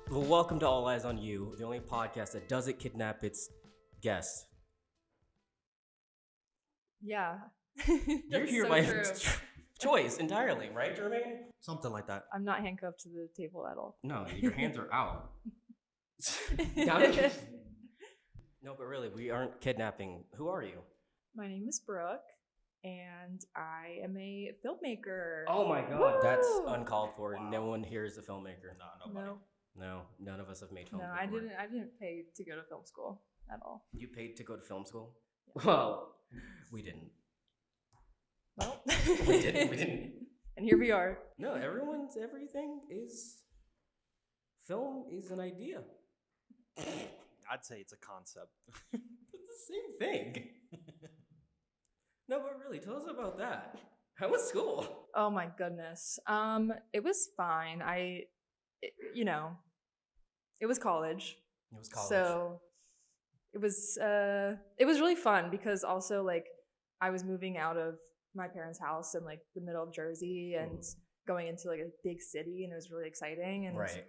Well, welcome to All Eyes on You, the only podcast that doesn't kidnap its guests. Yeah. You're here so by true. choice entirely, right, Jermaine? Something like that. I'm not handcuffed to the table at all. No, your hands are out. No, but really, we aren't kidnapping. Who are you? My name is Brooke, and I am a filmmaker. Oh my god, Woo! that's uncalled for. Wow. No one here is a filmmaker. Nobody. No, No, none of us have made film. no, before. I didn't pay to go to film school at all. You paid to go to film school? Yeah. Well, we didn't. Well, We didn't. And here we are. No, everything is. Film is an idea. I'd say it's a concept. It's the same thing. No, but really, tell us about that. How was school? Oh my goodness. It was fine. It was college. It was college. So it was really fun because also like I was moving out of my parents' house in like the middle of Jersey and going into like a big city, and it was really exciting and Right.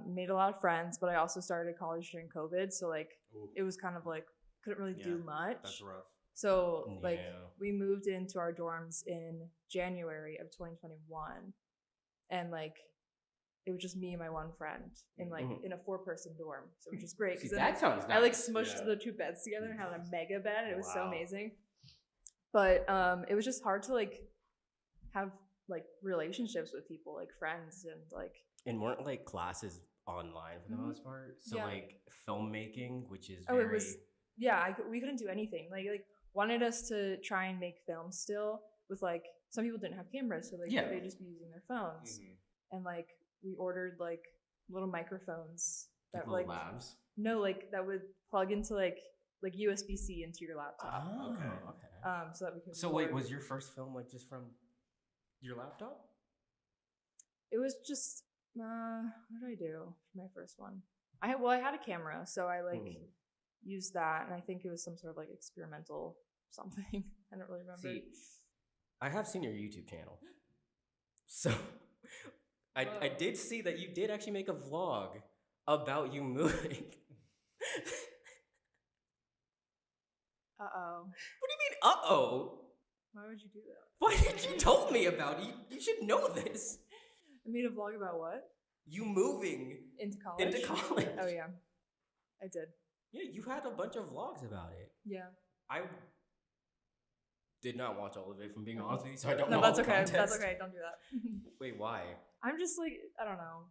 Made a lot of friends. But I also started college during COVID, so like Ooh, it was kind of like couldn't really do much. that's rough. So like Yeah. we moved into our dorms in January of 2021, and like it was just me and my one friend in like in a 4-person dorm, so which was great See, because that sounds nice. I like smushed Yeah. the 2 beds together and had a mega bed. And it was so Wow. amazing. But it was just hard to like have like relationships with people, like friends, and like And weren't like classes online for the Mhm. most part? So Yeah. like filmmaking, which is oh, very... it was we couldn't do anything. Like wanted us to try and make films still with like some people didn't have cameras, so like Yeah. they'd just be using their phones. And like we ordered like little microphones that little like labs. no like that would plug into like USB-C into your laptop. Oh, okay. okay. So that we could So wait, record. was your first film like just from your laptop? It was just what did I do for my first one? I had a camera, so I like used that, and I think it was some sort of like experimental something. I don't really remember. See, I have seen your YouTube channel. So I Whoa. did see that you did actually make a vlog about you moving. Uh-oh. What do you mean, uh-oh? Why would you do that? Why didn't you tell me about it? You should know this. I made a vlog about what? You moving Into college? into college. Oh yeah. I did. Yeah, you had a bunch of vlogs about it. Yeah. I did not watch all of it, from being honest with you, so I don't know No, that's all the okay. context. That's okay. Don't do that. Wait, why? I'm just like, I don't know.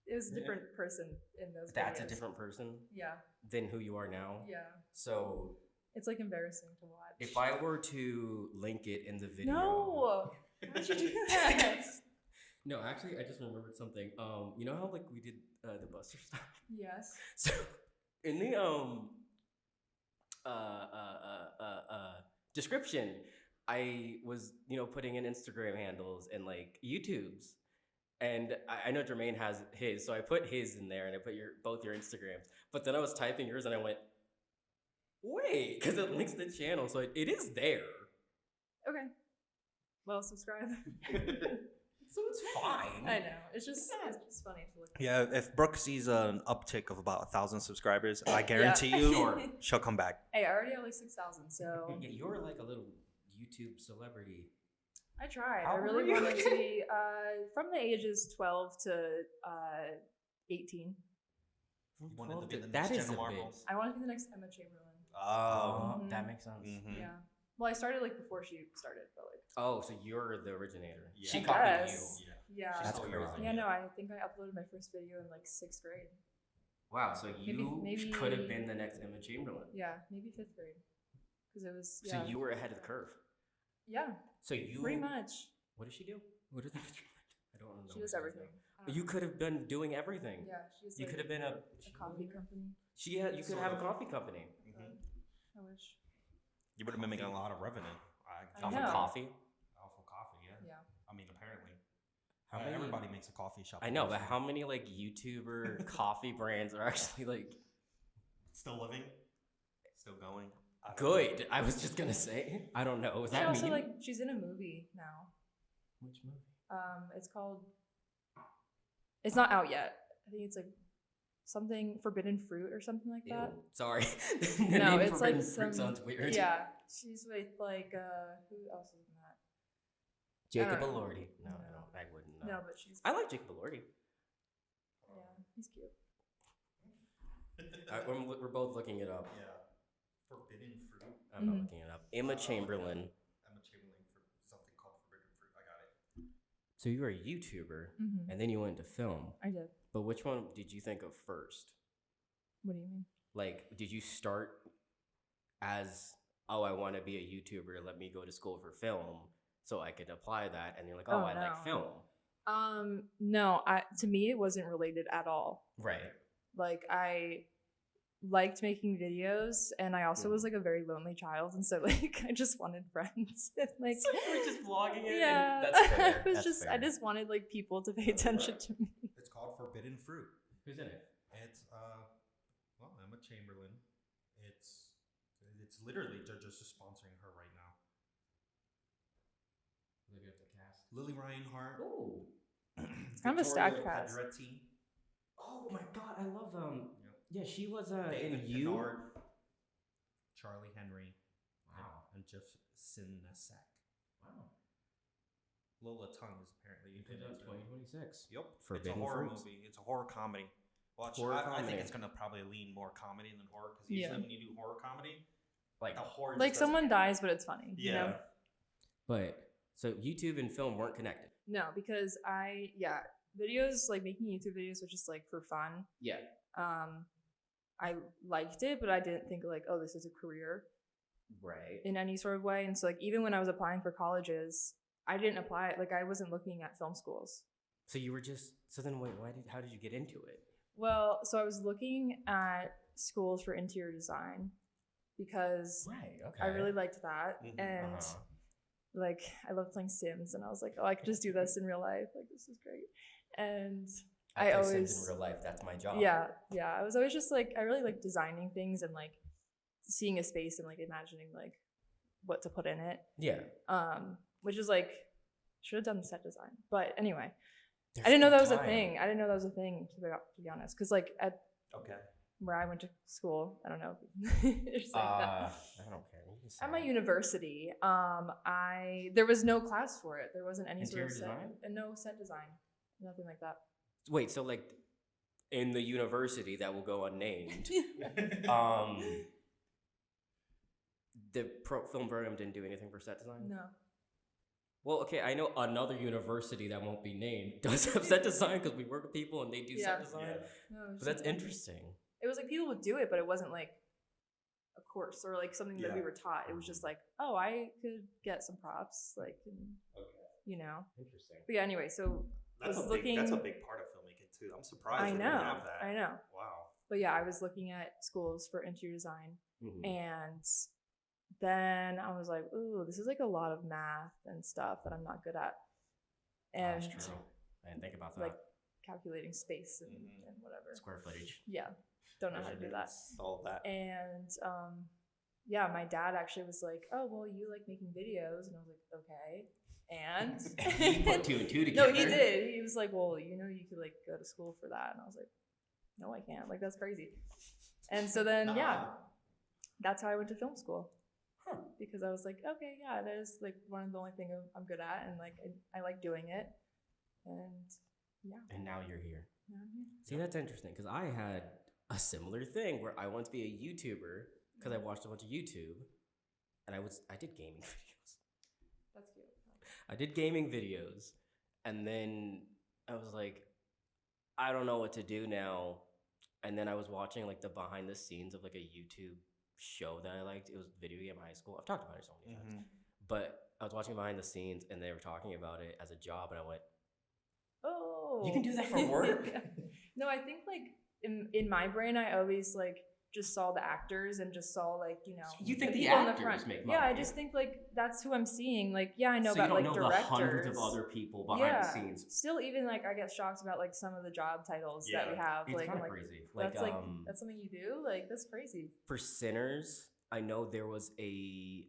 It was a different person in those That's a videos. different person Yeah. than who you are now. Yeah. So It's like embarrassing to watch. if I were to link it in the video. No! Why'd you do that? No, actually, I just remembered something. You know how like we did the Buster stuff? Yes. So in the description, I was putting in Instagram handles and like YouTube's, and I know Jermaine has his, so I put his in there and I put both your Instagrams. But then I was typing yours and I went, wait, because it links the channel, so it is there. Okay. Well, subscribe. So it's fine. I know. It's just funny to look at. Yeah, if Brooke sees an uptick of about 1,000 subscribers, I guarantee you Sure. she'll come back. Hey, I already have like 6,000, so Yeah, you're like a little YouTube celebrity. I tried. How I really old are you? wanted to be from the ages 12 to 18. You wanted to be the That next is Jenna a Marbles. bit. I wanted to be the next Emma Chamberlain. Oh. Mhm. That makes sense. Mhm. Yeah. Well, I started like before she started, but like. Oh, so you're the originator. Yeah. She I copied guess. you. Yeah. That's stole crazy. yours. Yeah, no, I think I uploaded my first video in like 6th grade. Wow, so you maybe- could have been the next Emma Chamberlain. Yeah, maybe 5th grade. Because it was. So you were ahead of the curve. Yeah, So you pretty much. What does she do? What is Emma Chamberlain? I don't know. She does everything. You could have been doing everything. Yeah, she's You like could have been a coffee company. You could have a coffee company. I wish. You would have been making a lot of revenue. I Off know. of coffee. Off of coffee, yeah. Yeah. I mean, apparently. How many- Everybody makes a coffee shop. I know, but how many like YouTuber coffee brands are actually like Still living? Still going? I don't know. good? I was just gonna say. I don't know. Is She that also mean? like she's in a movie now. Which movie? It's called It's not out yet. I think it's like something Forbidden Fruit or something like that. Ew, sorry. No, name it's like Forbidden some. Fruit sounds weird. Yeah, she's with like who else is in that? Jacob I don't know. Elordi. No, No. I wouldn't know. No, but she's. I like Jacob Elordi. Yeah, he's cute. We're both looking it up. Yeah. Forbidden Fruit. I'm not looking it up. Emma Chamberlain. Emma Chamberlain for something called Forbidden Fruit. I got it. So you were a YouTuber, and then you went into film. I did. But which one did you think of first? What do you mean? Like, did you start as, oh, I want to be a YouTuber, let me go to school for film so I could apply that, and you're like, oh, I like film. No, to me it wasn't related at all. Right. Like I liked making videos, and I also was like a very lonely child, and so like I just wanted friends. Like So you were just vlogging it? yeah, And that's fair. it was That's just fair. I just wanted like people to pay attention to me. It's called Forbidden Fruit. Who's in it? It's well, Emma Chamberlain. It's literally they're just sponsoring her right now. Maybe up the cast. Lily Reinhart. Oh. It's kind of a stacked cast. Pedretti, Oh my god, I love Yep. Yeah, she was in David You. Kennard, Charlie Henry, Wow. and Jeff Sinasek. Wow. Lola Tongue is apparently in it. 2026. Yep. Forbidden it's a horror Fruits. movie. It's a horror comedy. Watch. Horror I comedy. think it's gonna probably lean more comedy than horror because Yeah. usually when you do horror comedy, Like, the horror Like just doesn't someone hit. dies, but it's funny. Yeah. You know? but so YouTube and film weren't connected. No, because videos like making YouTube videos was just like for fun. Yeah. I liked it, but I didn't think like, oh, this is a career Right. in any sort of way. And so like even when I was applying for colleges, I didn't apply. Like I wasn't looking at film schools. So you were just so then wait, how did you get into it? Well, so I was looking at schools for interior design because Right. Okay. I really liked that. Mhm. And Uh-huh. like I love playing Sims, and I was like, oh, I could just do this in real life. Like this is great. And I play Sims always in real life. That's my job. yeah. I was always just like I really like designing things and like seeing a space and like imagining like what to put in it. Yeah. Which is like should have done set design. But anyway, There's I didn't know no that was a time. thing. I didn't know that was a thing to be honest. Because like at Okay. where I went to school, I don't know. It's like that. I don't care. You can say At my it. university, there was no class for it. There wasn't any Interior sort of set, design? and no set design, nothing like that. Wait, so like in the university that will go unnamed, the film program didn't do anything for set design? No. Well, okay, I know another university that won't be named does have set design because we work with people and they do Yeah. set design. No, it was But that's just- interesting. It was like people would do it, but it wasn't like a course or like something that we Yeah. were taught. It was just like, oh, I could get some props, like, and, Okay. you know. Interesting. But yeah, anyway, so That's was a big. That's a looking- big part of filmmaking too. I'm surprised I they know, didn't have that. I know. Wow. But yeah, I was looking at schools for interior design, Mhm. and then I was like, ooh, this is like a lot of math and stuff that I'm not good at, and That's true. I didn't think about that. like calculating space and, Mhm. and whatever. Square footage. Yeah, don't know how to do that. All that. And yeah, my dad actually was like, oh, well, you like making videos, and I was like, okay. And He put two and two no, together. he did. He was like, well, you know, you could like go to school for that, and I was like, no, I can't. Like that's crazy. And so then yeah, that's how I went to film school. Huh. Because I was like, okay, yeah, that is like one of the only thing I'm good at, and like I like doing it, and yeah. And now you're here. Now I'm here. See, that's interesting because I had a similar thing where I wanted to be a YouTuber because I watched a bunch of YouTube, and I did gaming videos. That's cute. I did gaming videos, and then I was like, I don't know what to do now. And then I was watching like the behind the scenes of like a YouTube show that I liked. It was Video Game High School. I've talked about it so many times, but I was watching behind the scenes, and they were talking about it as a job, and I went, Oh, You can do that for work? No, I think like in my brain, I always like just saw the actors and just saw like You think the people in actors front. make Yeah, I money? just think like that's who I'm seeing. Like, yeah, I know so you about don't like know directors. the hundreds of other people behind the scenes. Still, even like I get shocked about like some of the job titles that we Yeah. have. It's Like, kind I'm of like, crazy. Like, that's that's something you do. Like, that's crazy. for Sinners, I know there was a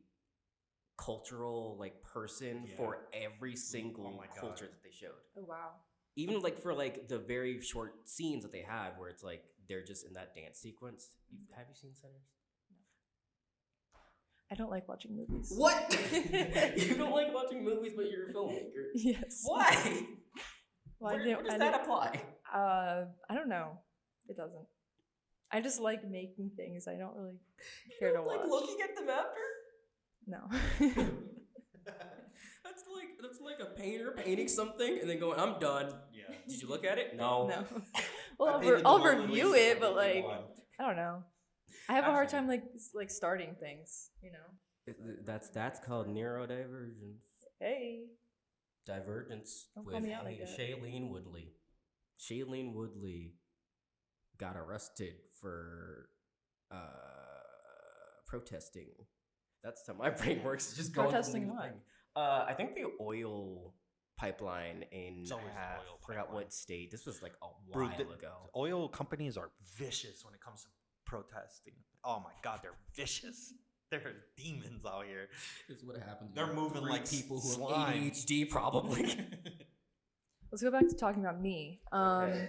cultural like person Yeah. for every single my God. culture that they showed. Oh wow. even like for like the very short scenes that they have where it's like they're just in that dance sequence. Have you seen Sinners? I don't like watching movies. What? You don't like watching movies, but you're a filmmaker. Yes. Why? Well, Where does that apply? I don't know. It doesn't. I just like making things. I don't really care to watch. Like looking at them after? No. That's like a painter painting something and then going, I'm done. Yeah. Did you look at it? No. No. Well, I painted the I'll Mona review Lisa it, but really like, well. I don't know. I have a hard Actually- time like starting things, you know. That's called neurodivergence. Hey. Divergence Don't with call me out like that. Shailene Woodley. Shailene Woodley got arrested for protesting. That's how my brain works. It's just going Protesting from thing to what? thing. I think the oil pipeline in It's always the oil forgot pipeline. what state. This was like a Bro, while ago. Oil companies are vicious when it comes to protesting. Oh my god, they're vicious. They're demons out here. This is what happens. They're moving like people who slime. have ADHD, probably. Let's go back to talking about me. Okay.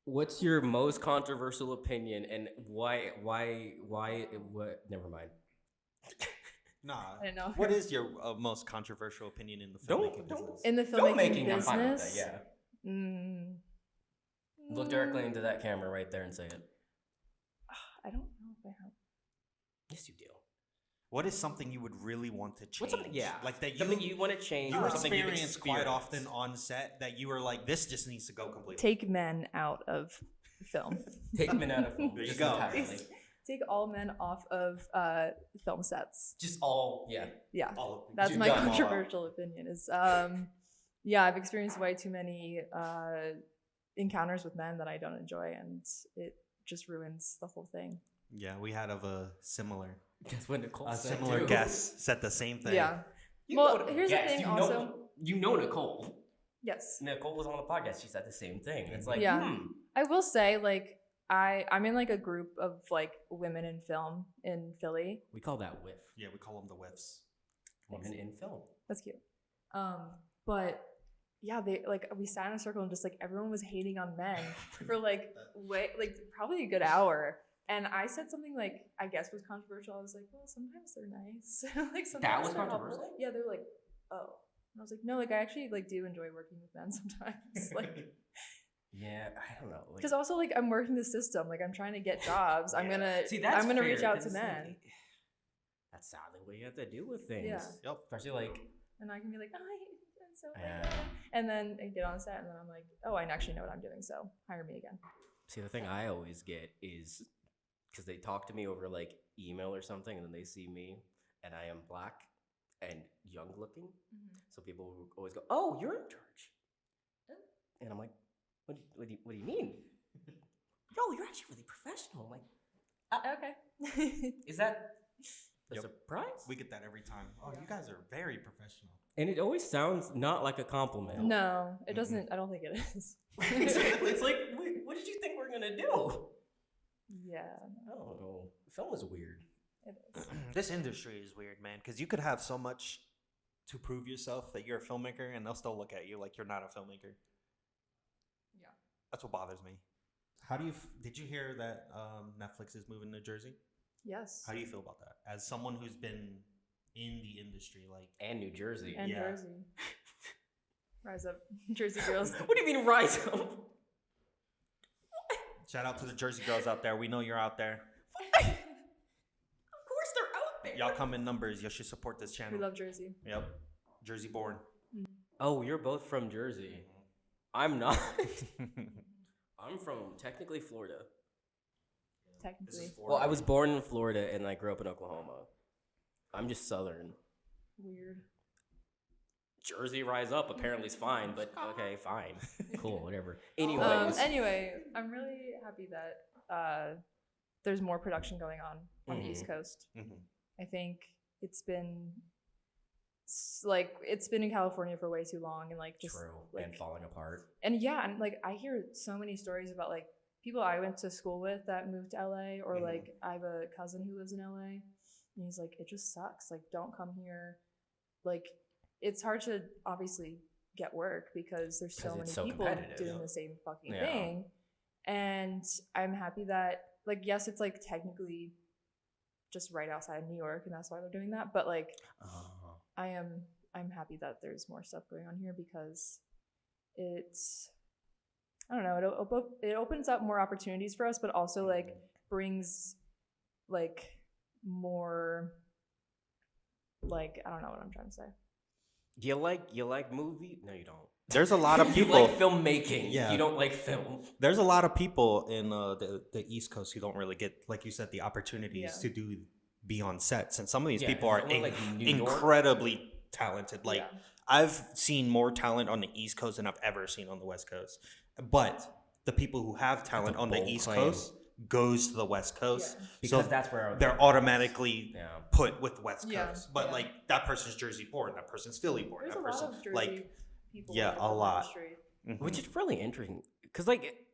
What's your most controversial opinion, and why? What? Never mind. Nah. I don't know. What is your most controversial opinion in the filmmaking business? In the filmmaking Filmmaking, I'm fine with business? that, yeah. Mm, Look directly into that camera right there and say it. I don't know if I have. Yes, you do. What is something you would really want to change? What's something? Yeah, like that something you want to change. you or something you've experience quite experienced. often on set that you were like, this just needs to go completely. Take men out of film. Take men out of film. There you just go. entirely. Take all men off of film sets. Just all, yeah. Yeah. All of them. That's You've my done them all. controversial opinion. Is yeah, I've experienced way too many encounters with men that I don't enjoy, and it just ruins the whole thing. Yeah, we had a similar That's what Nicole a said similar too. guest said the same thing. Yeah. You Well, know- here's the yes, thing you also. Know, you know Nicole. Yes. Nicole was on the podcast. She said the same thing. It's like, Yeah. I will say, like, I'm in like a group of like women in film in Philly. we call that whiff. Yeah, we call them the whiffs. Women in film. That's cute. But yeah, they like we sat in a circle and just like everyone was hating on men for like probably a good hour. And I said something like I guess was controversial. I was like, well, sometimes they're nice. Like sometimes was they're helpful. controversial? Yeah, they're like, oh. And I was like, no, like I actually like do enjoy working with men sometimes. Like Yeah, I don't know. Like, because also like I'm working the system. Like I'm trying to get jobs. I'm Yeah. gonna see, that's I'm gonna fair, reach out 'cause to it's like- men. that's sadly what you have to do with things. Yeah. Yep. Especially like, And I can be like, oh, it's so Yeah. bad. And then I get on set and then I'm like, oh, I actually know what I'm doing, so hire me again. see, the thing I always get is because they talk to me over like email or something, and then they see me, and I am black and young looking. So people will always go, "Oh, you're in charge," and I'm like, "What do you mean?" Yo, you're actually really professional. I'm like, Okay. is that a Yep. surprise? We get that every time. Oh, you guys are very professional. And it always sounds not like a compliment. No, it doesn't. I don't think it is. It's like, what did you think we're gonna do? Yeah, I don't know. Film is weird. it is. This industry is weird, man, because you could have so much to prove yourself that you're a filmmaker, and they'll still look at you like you're not a filmmaker. Yeah. That's what bothers me. How do you? Did you hear that Netflix is moving to Jersey? Yes. How do you feel about that? As someone who's been in the industry, like And New Jersey. And Yeah. Jersey. Rise up, Jersey girls. What do you mean rise up? shout out to the Jersey girls out there. We know you're out there. Of course they're out there. Y'all come in numbers. You should support this channel. We love Jersey. Yep. Jersey born. Oh, you're both from Jersey. I'm not. I'm from technically Florida. Technically. Well, I was born in Florida and I grew up in Oklahoma. I'm just Southern. Weird. Jersey rise up apparently is fine, but okay, fine. Cool, whatever. Anyways. Anyway, I'm really happy that there's more production going on the East Coast. Mhm. I think it's been it's been in California for way too long, and like just True. like And falling apart. and yeah, and like I hear so many stories about like people I went to school with that moved to LA, or Mhm. like I have a cousin who lives in LA, and he's like, it just sucks. Like, don't come here. Like, it's hard to obviously get work because there's so 'Cause many it's so people competitive. doing the same fucking Yeah. thing. And I'm happy that, like, yes, it's like technically just right outside New York, and that's why they're doing that. But like, I'm happy that there's more stuff going on here because it's, I don't know, it opens up more opportunities for us, but also like brings like more, like, I don't know what I'm trying to say. You like movie? No, you don't. There's a lot of You people. like filmmaking. Yeah. You don't like film. There's a lot of people in the East Coast who don't really get, like you said, the opportunities Yeah. to be on sets, and some of these Yeah, people are someone like New York. incredibly talented. Like Yeah. I've seen more talent on the East Coast than I've ever seen on the West Coast. But the people who have talent on the bold East claim. Coast goes to the West Coast, Yeah. Because so that's where they're automatically Yeah. put with West Yeah, Coast. But yeah. like that person's Jersey born, that person's Philly born, There's that a lot person of Jersey like people. yeah, in the a film lot. industry. mhm. Which is really interesting. Because, like,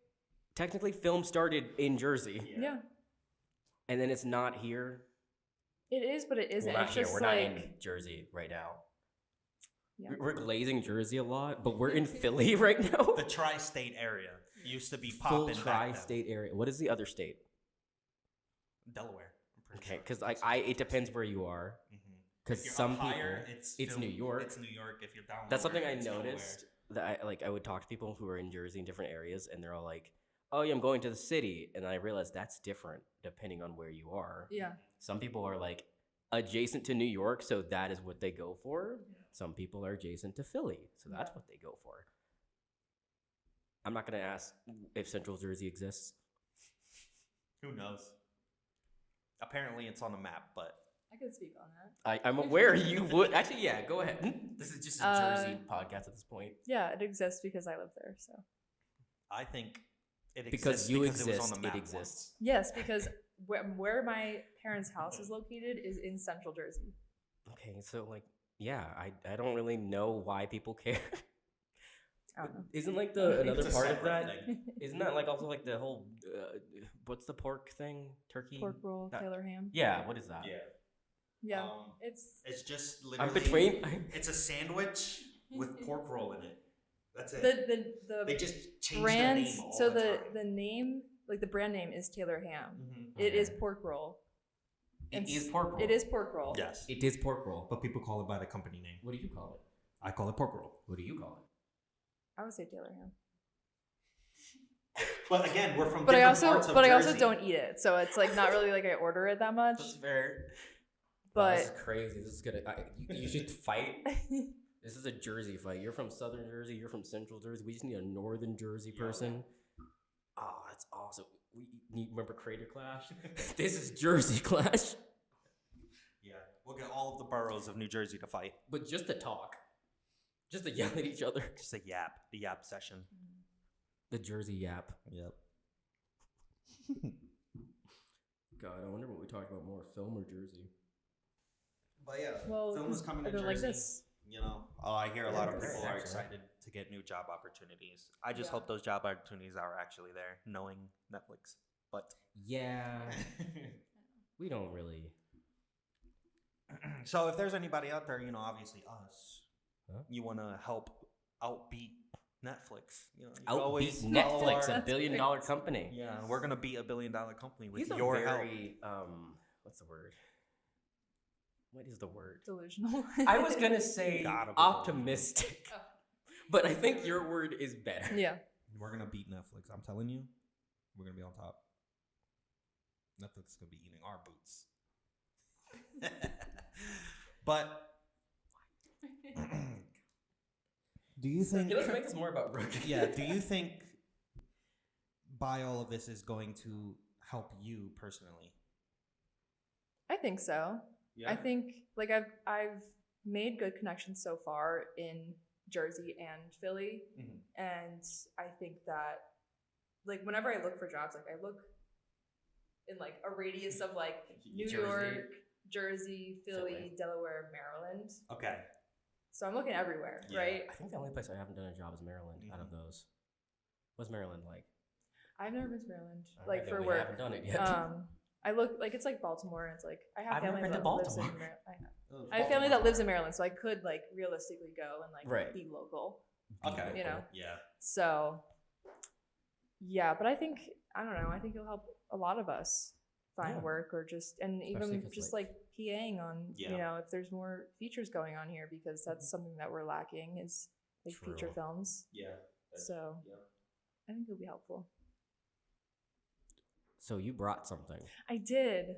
technically film started in Jersey. Yeah, And then it's not here. it is, but it isn't. We're not It's here. just We're like, not in Jersey right now. Yeah. We're glazing Jersey a lot, but we're in Philly right now. The tri-state area used to be Full popping. tri-state area. What is the other state? Delaware. I'm pretty Okay, sure. because it depends where you are. Mhm. Because If you're some up higher, people, it's it's New York. It's New York. If you're down, That's something lower, I it's Delaware. noticed that I would talk to people who are in Jersey in different areas, and they're all like, "Oh yeah, I'm going to the city," and I realized that's different depending on where you are. yeah, Some people are like adjacent to New York, so that is what they go for. Some people are adjacent to Philly, so that's what they go for. I'm not gonna ask if Central Jersey exists. Who knows? Apparently, it's on the map, but I could speak on that. I'm aware you would actually. Yeah, go ahead. This is just a Jersey podcast at this point. Yeah, it exists because I live there. So I think it Because exists you because it was exist, on the it map exists. yes, because where my parents' house is located is in Central Jersey. Okay, so like, yeah, I don't really know why people care. I don't know. Isn't like It's another a part of separate that? thing. Isn't that like also like the whole what's the pork thing? Turkey? Pork roll, That- Taylor ham. Yeah, what is that? Yeah, Um, it's It's just I'm literally. between. It's a sandwich with pork roll in it. That's it. the They just change brand. the name all So the the time. name, like the brand name, is Taylor ham. Mhm. It is Okay. pork roll. It And is pork roll. It is pork roll. Yes, It is pork roll. but people call it by the company name. What do you call it? I call it pork roll. What do you call it? I would say Taylor ham. But again, we're from But different parts of I also Jersey. don't eat it, so it's like not really like I order it that much. That's fair. But this is crazy. This is gonna. You should fight. This is a Jersey fight. You're from Southern Jersey. You're from Central Jersey. We just need a Northern Jersey person. Oh, that's awesome. You remember Crater Clash? This is Jersey Clash. Yeah, we'll get all of the boroughs of New Jersey to fight. But just to talk. Just to yell at each other. Just a yap, the yap session. The Jersey Yap. Yep. God, I wonder what we talked about more, film or Jersey. But yeah, well, film is coming I to don't Jersey. like this. You know, I hear a lot of Yeah, people are actually. excited to get new job opportunities. I just Yeah. hope those job opportunities are actually there, knowing Netflix. But Yeah. We don't really. so if there's anybody out there, you know, obviously us, Huh? you want to help outbeat Netflix. You know, you can Outbeat always follow Netflix, our- a billion-dollar company. Yeah, we're gonna beat $1 billion company with He's a your help. very, what's the word? What is the word? Delusional. I was gonna say Gotta be optimistic, Oh. but I think your word is better. Yeah. We're gonna beat Netflix. I'm telling you, we're gonna be on top. Netflix is gonna be eating our boots. But do you think? Okay, let's make this more about Brooke. Yeah. Do you think by all of this is going to help you personally? I think so. Yeah. I think like I've made good connections so far in Jersey and Philly, Mhm. and I think that like whenever I look for jobs, like I look in like a radius of like New Jersey. York, Jersey, Philly, Philly. Delaware, Maryland. Okay. So I'm looking everywhere, Yeah. right? I think the only place I haven't done a job is Maryland. Out of those, what's Maryland like? I've never been to Maryland, Alright, like then for we work. haven't done it yet. I look like it's like Baltimore, and it's like I have I've never family been to that lives in Baltimore. Maryland. I have family that lives in Maryland, so I could like realistically go and like Right. be local. Okay. You know? Yeah. So, yeah, but I think, I don't know, I think it'll help a lot of us find Yeah. work or just, and Especially even 'cause, just like PAing on, Yeah. you know, if there's more features going on here, because that's something that we're lacking is like feature True. films. Yeah. So I think it'll be helpful. So you brought something. I did.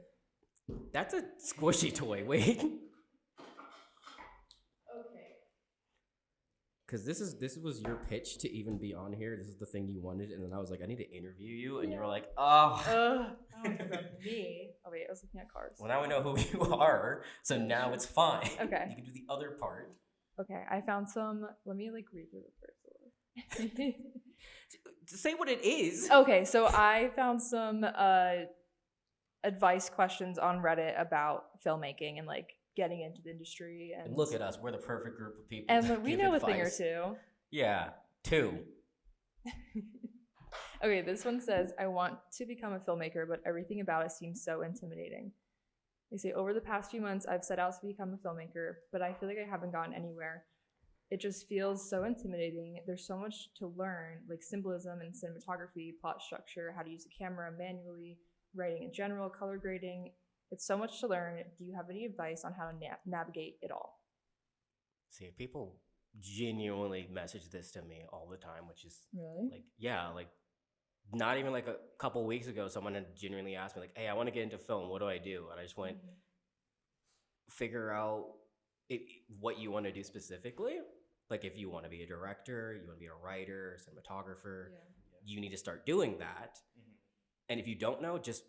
That's a squishy toy. Wait. Okay. Because this was your pitch to even be on here. This is the thing you wanted, and then I was like, I need to interview you, and you were like, oh. That was about me. Oh wait, I was looking at cars. Well, now we know who you are, so now it's fine. Okay. You can do the other part. Okay, I found some. Let me like read through the first one. Say what it is. Okay, so I found some advice questions on Reddit about filmmaking and like getting into the industry. And look at us. We're the perfect group of people. And to we give know advice. a thing or two. Yeah, 2. Okay, this one says, I want to become a filmmaker, but everything about it seems so intimidating. They say, over the past few months, I've set out to become a filmmaker, but I feel like I haven't gotten anywhere. It just feels so intimidating. There's so much to learn, like symbolism and cinematography, plot structure, how to use a camera manually, writing in general, color grading. It's so much to learn. Do you have any advice on how to navigate it all? See, people genuinely message this to me all the time, which is Really? like, yeah, like not even like a couple weeks ago, someone had genuinely asked me like, hey, I want to get into film. What do I do? And I just went, figure out what you want to do specifically. Like if you want to be a director, you want to be a writer, cinematographer, you need to start doing that. And if you don't know, just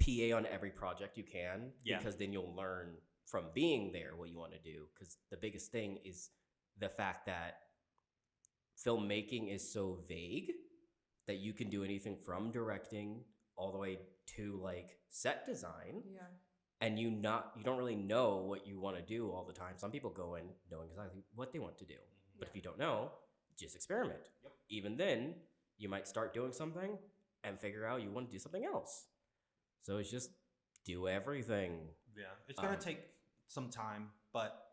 PA on every project you can, because then you'll learn from being there what you want to do. Because the biggest thing is the fact that filmmaking is so vague that you can do anything from directing all the way to like set design. Yeah. And you don't really know what you want to do all the time. Some people go in knowing exactly what they want to do. But if you don't know, just experiment. Even then, you might start doing something and figure out you want to do something else. So it's just do everything. Yeah, it's going to take some time, but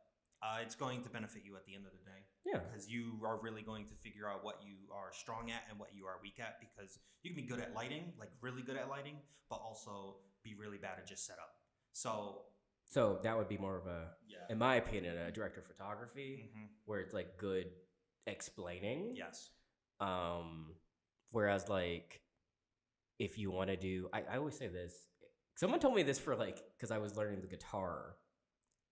it's going to benefit you at the end of the day. Yeah. Because you are really going to figure out what you are strong at and what you are weak at, because you can be good at lighting, like really good at lighting, but also be really bad at just setup. So that would be more of a, in my opinion, a director of photography, where it's like good explaining. Yes. Whereas like, if you want to do, I always say this. Someone told me this for like, because I was learning the guitar,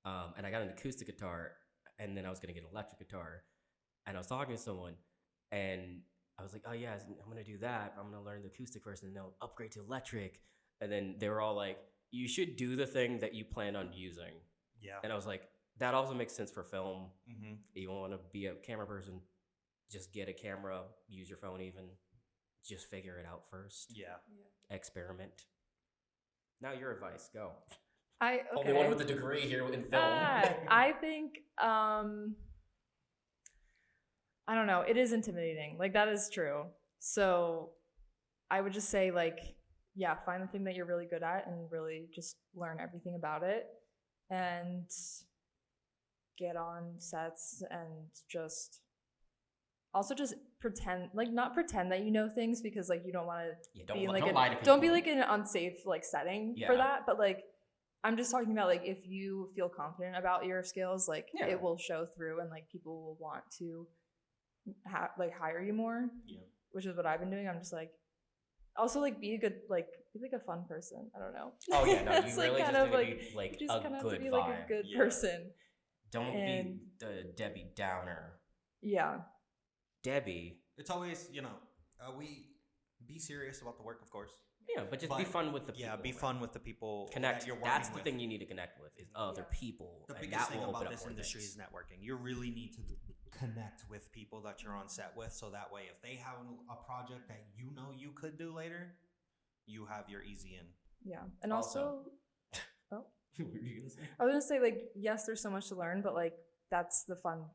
and I got an acoustic guitar, and then I was gonna get an electric guitar, and I was talking to someone, and I was like, oh yeah, I'm gonna do that. I'm gonna learn the acoustic first, and then I'll upgrade to electric. And then they were all like, you should do the thing that you plan on using. Yeah. And I was like, that also makes sense for film. You want to be a camera person, just get a camera, use your phone even. Just figure it out first. Yeah. Experiment. Now your advice, go. Okay. Only one with a degree here in film. I think, I don't know. It is intimidating. Like, that is true. So I would just say, like, yeah, find the thing that you're really good at and really just learn everything about it and get on sets and just pretend, like not pretend that you know things, because like you don't want to be in like don't be like in an unsafe like setting for that. But like, I'm just talking about like, if you feel confident about your skills, like it will show through and like people will want to hire you more, which is what I've been doing. I'm just like, also like be a fun person. I don't know. Oh yeah, no, you really kind just of need to be like just a kind of good have to be vibe. like a good person. Don't be the Debbie Downer. Yeah. Debbie. It's always, we be serious about the work, of course. Yeah, but just be fun with the people. Yeah, be fun with the people. Connect. That you're working That's the with. thing you need to connect with is other people. The and biggest that thing will about open this up more industry things. is networking. You really need to connect with people that you're on set with, so that way if they have a project that you know you could do later, you have your easy in. Yeah, and also what were you gonna say? I was gonna say, like, yes, there's so much to learn, but like that's the fun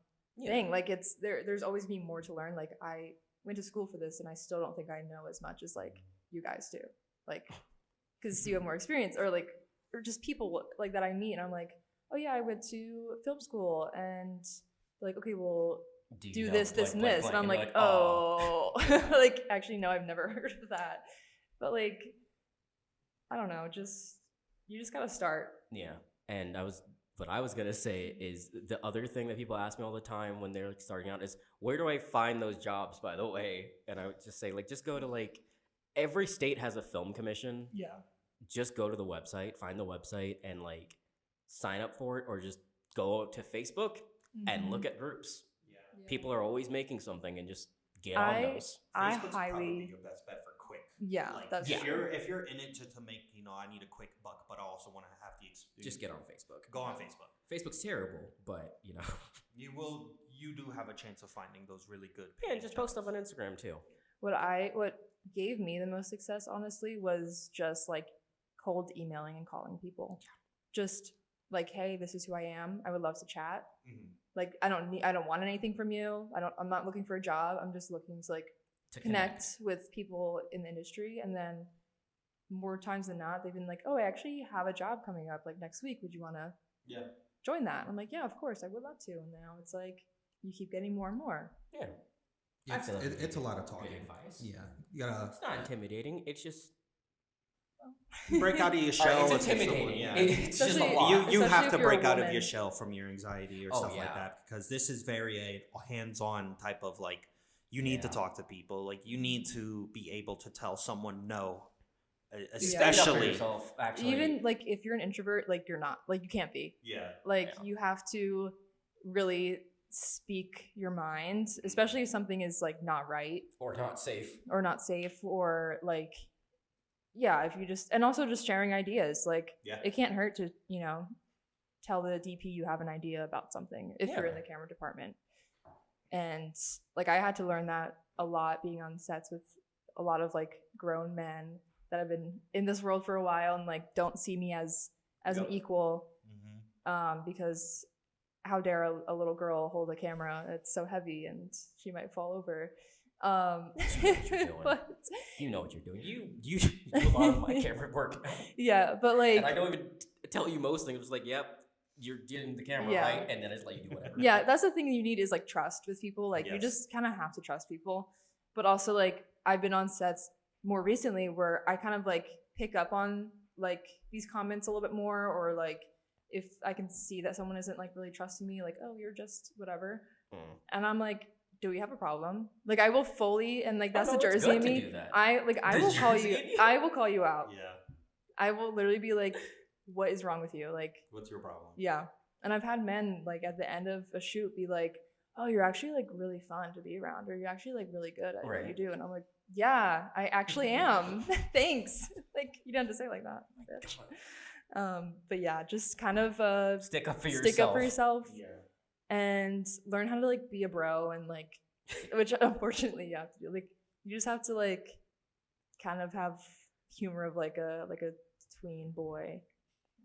thing. Like, it's there's always be more to learn. Like, I went to school for this and I still don't think I know as much as like you guys do. Like, because you have more experience, or just people like that I meet and I'm like, oh yeah, I went to film school, and like, okay, well, Do you do know this, blank, this, and blank, this. And blank? I'm you're like, oh. like, actually, no, I've never heard of that. But like, I don't know, you just gotta start. Yeah. And what I was gonna say is the other thing that people ask me all the time when they're like starting out is, where do I find those jobs, by the way? And I would just say, like, just go to like, every state has a film commission. Yeah. Just go to the website, find the website, and like sign up for it, or just go to Facebook and look at groups. Yeah. People are always making something, and just get on those. I Facebook's highly, probably your best bet for quick. yeah, Like, that's if true. you're in it to make, I need a quick buck, but I also want to have the experience. Just get on Facebook. Go on Facebook. Facebook's terrible, but You do have a chance of finding those really good. yeah, and just post stuff on Instagram too. What gave me the most success, honestly, was just like cold emailing and calling people. Just like, hey, this is who I am. I would love to chat. Mm-hmm. Like, I don't want anything from you. I'm not looking for a job. I'm just looking to like connect with people in the industry. And then more times than not, they've been like, oh, I actually have a job coming up like next week. Would you want to join that? I'm like, yeah, of course, I would love to. And now it's like you keep getting more and more. Yeah. Yeah, it's a lot of talking. Good advice. Yeah, you gotta. It's not intimidating. It's just break out of your shell. it's intimidating. Yeah. It's just a Especially- lot. You Especially have if to you're a break out of woman. your shell from your anxiety or Oh, stuff like yeah. that, because this is very a hands-on type of like, you need to Yeah. talk to people. Like, you need to be able to tell someone no, Stand up for especially. yourself, actually. Even like if you're an introvert, like you're not, like you can't be. Yeah. Like Yeah. you have to really speak your mind, especially if something is like not right or not safe. or not safe, or like, yeah, if you just, and also just sharing ideas. Like Yeah. it can't hurt to, tell the DP you have an idea about something if you're in Yeah. the camera department. And like I had to learn that a lot being on sets with a lot of like grown men that have been in this world for a while and like don't see me as an Yep. equal, Mm-hmm. because how dare a little girl hold a camera? It's so heavy and she might fall over. But You know what you're doing. You do a lot of my camera work. yeah, but like, And I don't even tell you most things. It's like, yep, you're getting the camera Yeah. right, and then I just let you do whatever. yeah, that's the thing you need is like trust with people. Like you Yes. just kind of have to trust people. But also like I've been on sets more recently where I kind of like pick up on like these comments a little bit more, or like if I can see that someone isn't like really trusting me, like, oh, you're just whatever. Mm. And I'm like, do we have a problem? Like I will fully, and like that's no, the it's Jersey good in to me. do that. I The will call Jersey you. in you? I will call you out. Yeah. I will literally be like, what is wrong with you? Like, What's your problem? yeah. And I've had men like at the end of a shoot be like, oh, you're actually like really fun to be around, or you're actually like really good at what you Right. do. And I'm like, yeah, I actually am. Thanks. Like you don't have to say it like that, bitch. But yeah, just kind of Stick up for stick yourself. up for yourself Yeah. and learn how to like be a bro, and like, which unfortunately you have to do. Like you just have to like kind of have humor of like a tween boy,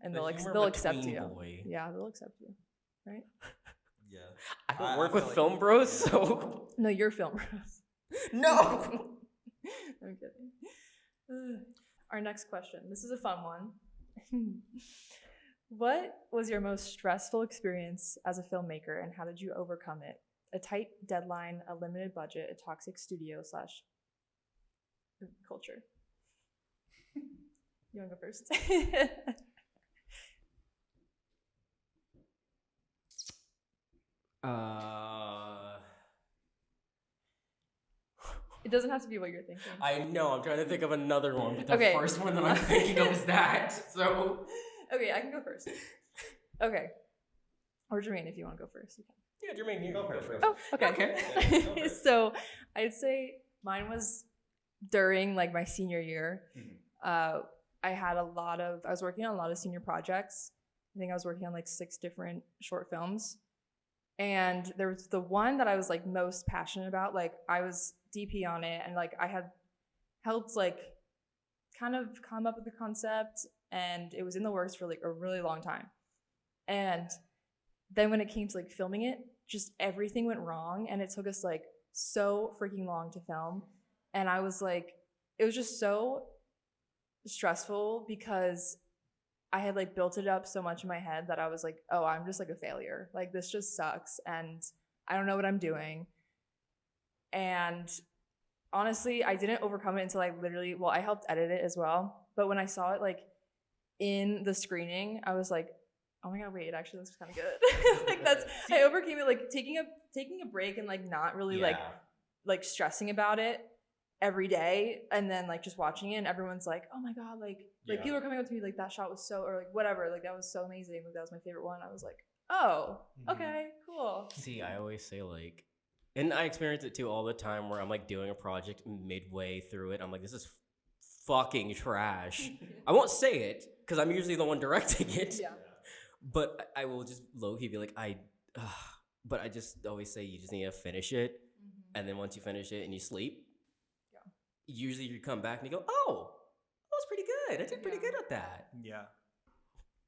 and The they'll humor of they'll a accept tween you. boy. Yeah, they'll accept you, right? Yeah. I don't I work feel with like- film bros, yeah. so No, you're film bros. no. I'm kidding. Our next question. This is a fun one. What was your most stressful experience as a filmmaker, and how did you overcome it? A tight deadline, a limited budget, a toxic studio / culture. You want to go first? It doesn't have to be what you're thinking. I know. I'm trying to think of another one, but the Okay. first one that I'm thinking of is that. So Okay, I can go first. Okay. Or Jermaine, if you want to go first. You can. yeah, Jermaine, you go first. Oh, okay. Okay. Go first. So I'd say mine was during like my senior year. I was working on a lot of senior projects. I think I was working on like 6 different short films. And there was the one that I was like most passionate about. Like I was DP on it, and like I had helped like kind of come up with the concept, and it was in the works for like a really long time. And then when it came to like filming it, just everything went wrong, and it took us like so freaking long to film. And I was like, it was just so stressful because I had like built it up so much in my head that I was like, oh, I'm just like a failure. Like this just sucks. And I don't know what I'm doing. And honestly, I didn't overcome it until I literally, well, I helped edit it as well. But when I saw it like in the screening, I was like, oh my God, wait, it actually looks kind of good. Like I overcame it, like taking a break and like not really like stressing about it every day, and then like just watching it, and everyone's like, oh my God, like people are coming up to me like that shot was so, or like whatever, like that was so amazing, like that was my favorite one. I was like, oh, okay, cool. See, I always say like, and I experience it too all the time where I'm like doing a project midway through it, I'm like, this is fucking trash. I won't say it because I'm usually the one directing it. Yeah. But I will just low-key be like, but I just always say you just need to finish it. And then once you finish it and you sleep, usually you come back and you go, oh, that was pretty good. I did pretty good at that. Yeah.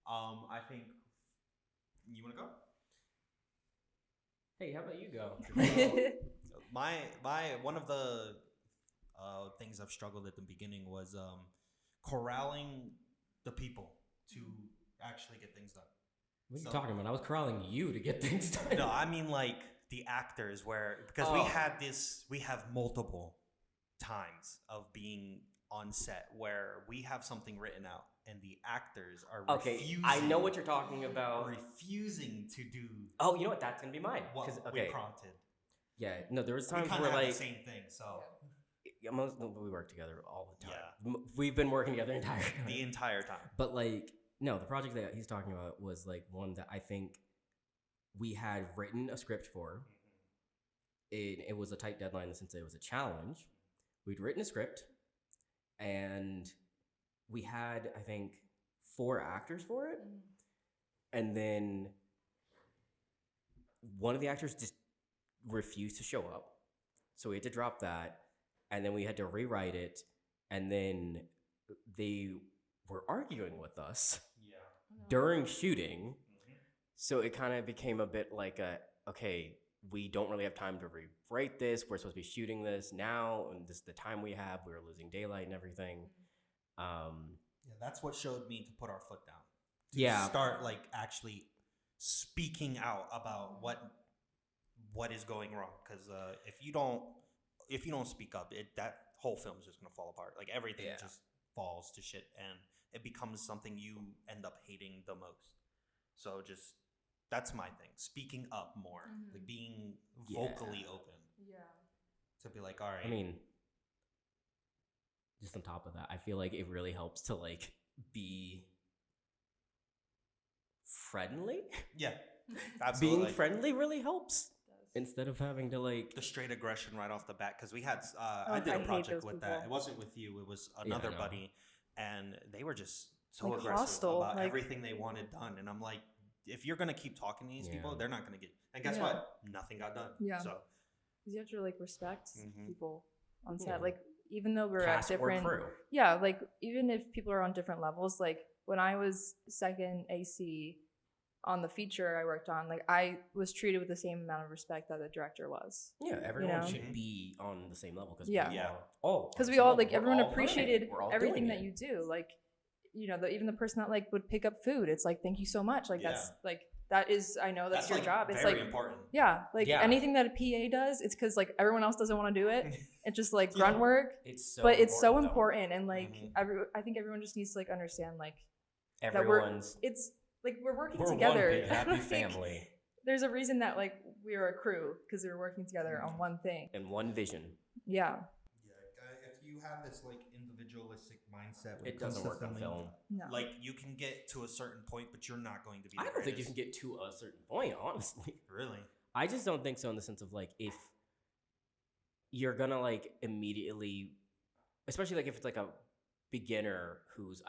I think, you want to go? Hey, how about you go? One of the things I've struggled at the beginning was corralling the people to actually get things done. What are you talking about? I was corralling you to get things done. No, I mean like the actors, because we have multiple times of being on set where we have something written out and the actors are refusing. I know what you're talking about. Refusing to do. Oh, you know what? That's gonna be mine. What we prompted. Yeah, no, there was times we where have like the same thing. So we work together all the time. Yeah, we've been working together the entire time. But like, no, the project that he's talking about was like one that I think we had written a script for. It was a tight deadline since it was a challenge. We'd written a script, and we had, I think, 4 actors for it. And then one of the actors just refused to show up. So we had to drop that, and then we had to rewrite it, and then they were arguing with us during shooting. So it kind of became a bit like okay, we don't really have time to rewrite this. We're supposed to be shooting this now, and this is the time we have. We were losing daylight and everything. That's what showed me to put our foot down. To start like actually speaking out about what is going wrong. Because if you don't speak up, that whole film is just gonna fall apart. Like everything just falls to shit, and it becomes something you end up hating the most. So just. That's my thing. Speaking up more, like being vocally open. Yeah. To be like, all right. I mean, just on top of that, I feel like it really helps to like be friendly. Yeah, absolutely. Being friendly really helps instead of having to like the straight aggression right off the bat. Because we had, I did a project with that. It wasn't with you. It was another buddy, and they were just so like aggressive hostile, about like, everything they wanted done, and I'm like. If you're gonna keep talking to these people, they're not gonna get. And guess what? Nothing got done. Yeah. So you have to like respect people on set. Like even though we're cast at different, or crew. Yeah, like even if people are on different levels. Like when I was second AC on the feater I worked on, like I was treated with the same amount of respect that the director was. Yeah, everyone should be on the same level because because we all like everyone appreciated everything that you do. Like. You know, even the person that like would pick up food, it's like, thank you so much. Like that's like, that is, I know that's your like job. It's very like, important. Yeah. Like anything that a PA does, it's cause like everyone else doesn't want to do it. It's just like grunt work, it's so important. And like, I think everyone just needs to like understand like everyone's, it's like, we're working together. One big happy family. There's a reason that like we're a crew because we're working together on one thing. And one vision. Yeah. If you have this like individualistic mindset, it doesn't work on film. No. Like you can get to a certain point, but you're not going to be. I don't think you can get to a certain point, honestly. Really? I just don't think so in the sense of like if you're gonna like immediately, especially like if it's like a beginner who's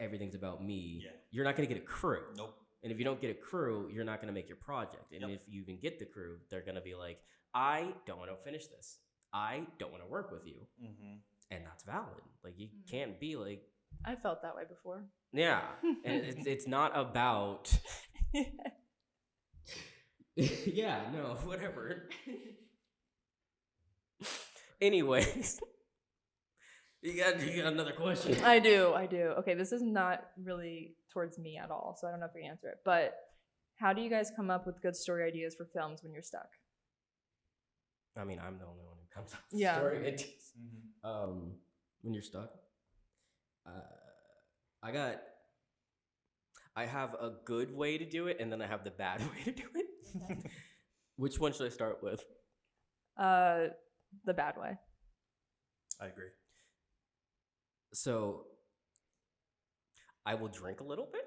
everything's about me. Yeah. You're not gonna get a crew. Nope. And if you don't get a crew, you're not gonna make your project. And if you even get the crew, they're gonna be like, I don't want to finish this. I don't want to work with you. And that's valid. Like, you can't be like... I felt that way before. Yeah. And it's not about... yeah, no, whatever. Anyways. You got another question? I do. Okay, this is not really towards me at all, so I don't know if we can answer it. But How do you guys come up with good story ideas for films when you're stuck? I mean, I'm the only one who comes up with Yeah. story ideas. Mm-hmm. When you're stuck, I have a good way to do it, and then I have the bad way to do it. Which one should I start with? The bad way. I agree. So, I will drink a little bit.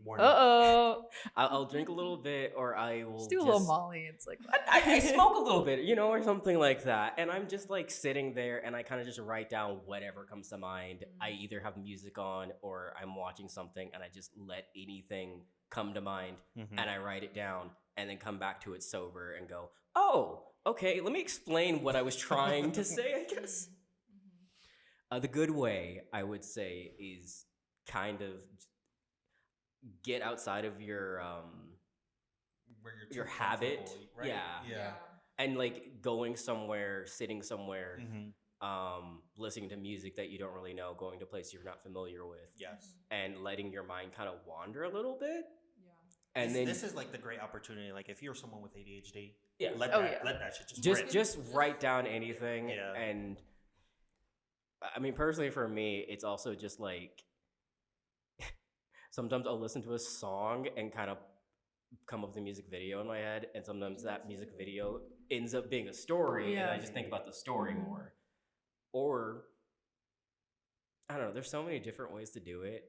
Warning. Uh-oh. I'll drink a little bit, or I will Just do a little Molly. It's like, I smoke a little bit, or something like that. And I'm just like sitting there and I kind of just write down whatever comes to mind. I either have music on or I'm watching something and I just let anything come to mind and I write it down and then come back to it sober and go, oh, okay, let me explain what I was trying to say, I guess. The good way, I would say, is kind of get outside of your Where you're your too habit, comfortable, right? yeah. And like going somewhere, sitting somewhere, listening to music that you don't really know, going to a place you're not familiar with, Yes. and letting your mind kind of wander a little bit. yeah. And This is like the great opportunity. Like if you're someone with ADHD, Yeah. let Oh, that yeah. let that shit just rip. just write down anything. Yeah. And I mean, personally for me, it's also just like sometimes I'll listen to a song and kind of come up with a music video in my head, and sometimes that music video ends up being a story, and Yeah. I just think about the story more. Or I don't know, there's so many different ways to do it.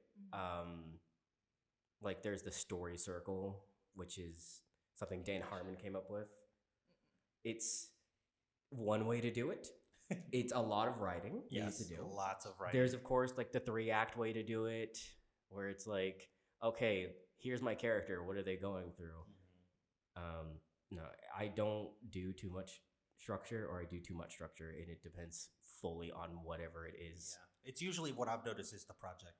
Like there's the story circle, which is something Dan Harmon came up with. It's one way to do it. It's a lot of writing you need Yes, to do. lots of writing. There's of course like the 3-act way to do it, where it's like, okay, here's my character. What are they going through? No, I don't do too much structure, or I do too much structure, and it depends fully on whatever it is. Yeah. It's usually what I've noticed is the project.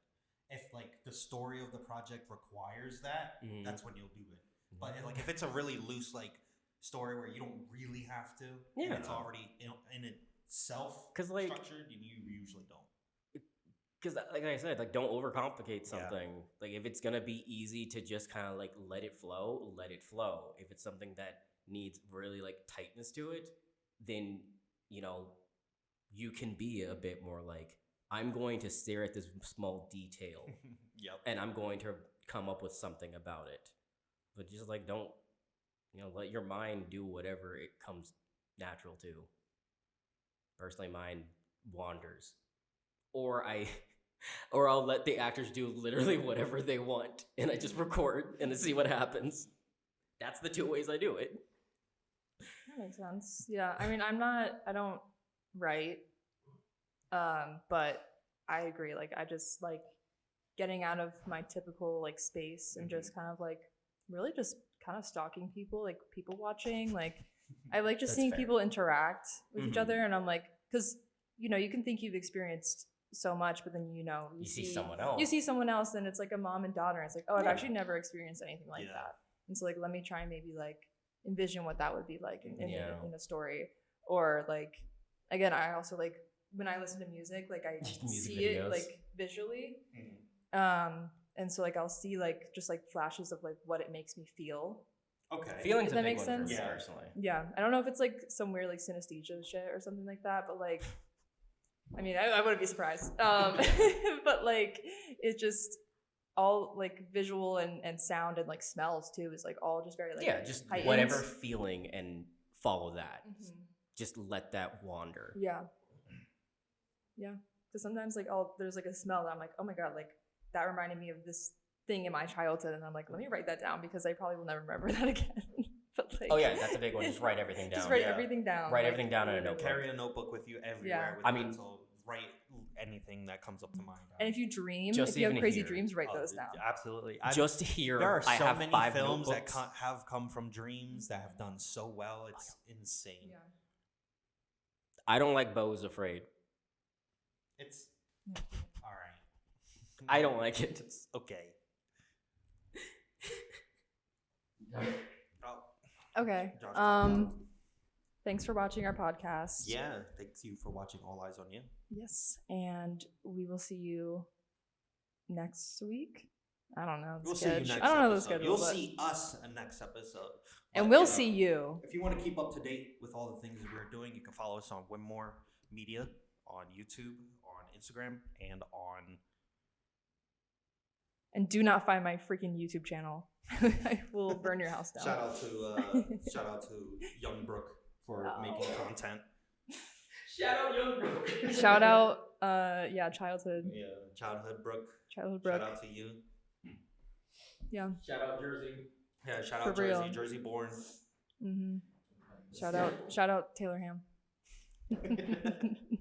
If like the story of the project requires that, that's when you'll do it. But like if it's a really loose like story where you don't really have to, and it's already in itself 'Cause, like- structured, and you usually don't. Because like I said, like don't overcomplicate something. Like if it's gonna be easy to just kind of like let it flow, let it flow. If it's something that needs really like tightness to it, then you can be a bit more like, I'm going to stare at this small detail Yep. and I'm going to come up with something about it. But just like don't let your mind do whatever it comes natural to. Personally, mine wanders. Or I'll let the actors do literally whatever they want, and I just record and see what happens. That's the 2 ways I do it. That makes sense. Yeah. I mean, I don't write, but I agree. Like, I just like getting out of my typical like space and just kind of like really just kind of stalking people, like people watching. Like, I like just That's seeing fair. people interact with each other, and I'm like, because you can think you've experienced so much, but then you see someone else. You see someone else, and it's like a mom and daughter. And it's like, oh, I've Yeah. actually never experienced anything like Yeah. that. And so like, let me try and maybe like envision what that would be like in Yeah. a story. Or like, again, I also like when I listen to music, like I Music see it videos. like visually. Mm-hmm. And so like I'll see like just like flashes of like what it makes me feel. Okay. Feeling's Does a that big make one for me sense? personally. Yeah, I don't know if it's like some weird like synesthesia shit or something like that, but like, I mean, I wouldn't be surprised. But like, it's just all like visual and sound and like smells too is like all just very like Yeah, just heightened. whatever feeling and follow that. Mhm. Just let that wander. Yeah. Yeah, because sometimes like there's like a smell that I'm like, oh my god, like that reminded me of this thing in my childhood, and I'm like, let me write that down because I probably will never remember that again. But like, Oh yeah, that's a big one. Just write everything down. just write Yeah. everything down. Write like, everything down in a literally. notebook. Carry a notebook with you everywhere. Yeah. With I mean- pencil. Write anything that comes up to mind. And if you dream, Just if you have even crazy here. dreams, write Oh, those down. Absolutely. Just here, there are I so have many 5 films notebooks. that have come from dreams that have done so well. It's insane. Yeah. I don't like Bo is Afraid. It's all right. I don't like it. It's okay. Oh, Okay. Josh, Thanks for watching our podcast. yeah. Thanks you for watching All Eyes on You. Yes, and we will see you next week. I don't know. We'll see you next I don't know the episode. schedule. You'll but- see us next episode. And But, we'll you know, see you. If you want to keep up to date with all the things that we're doing, you can follow us on Winmore Media on YouTube, on Instagram, and on. And do not find my freaking YouTube channel. I will burn your house down. Shout out to Young Brooke for making content. Shout out Young Brooke. Shout out, childhood. Yeah, Childhood Brooke. Childhood Brooke. Shout out to you. Yeah. Shout out Jersey. Yeah, shout For out Jersey, real. Jersey born. Shout out Taylor Ham.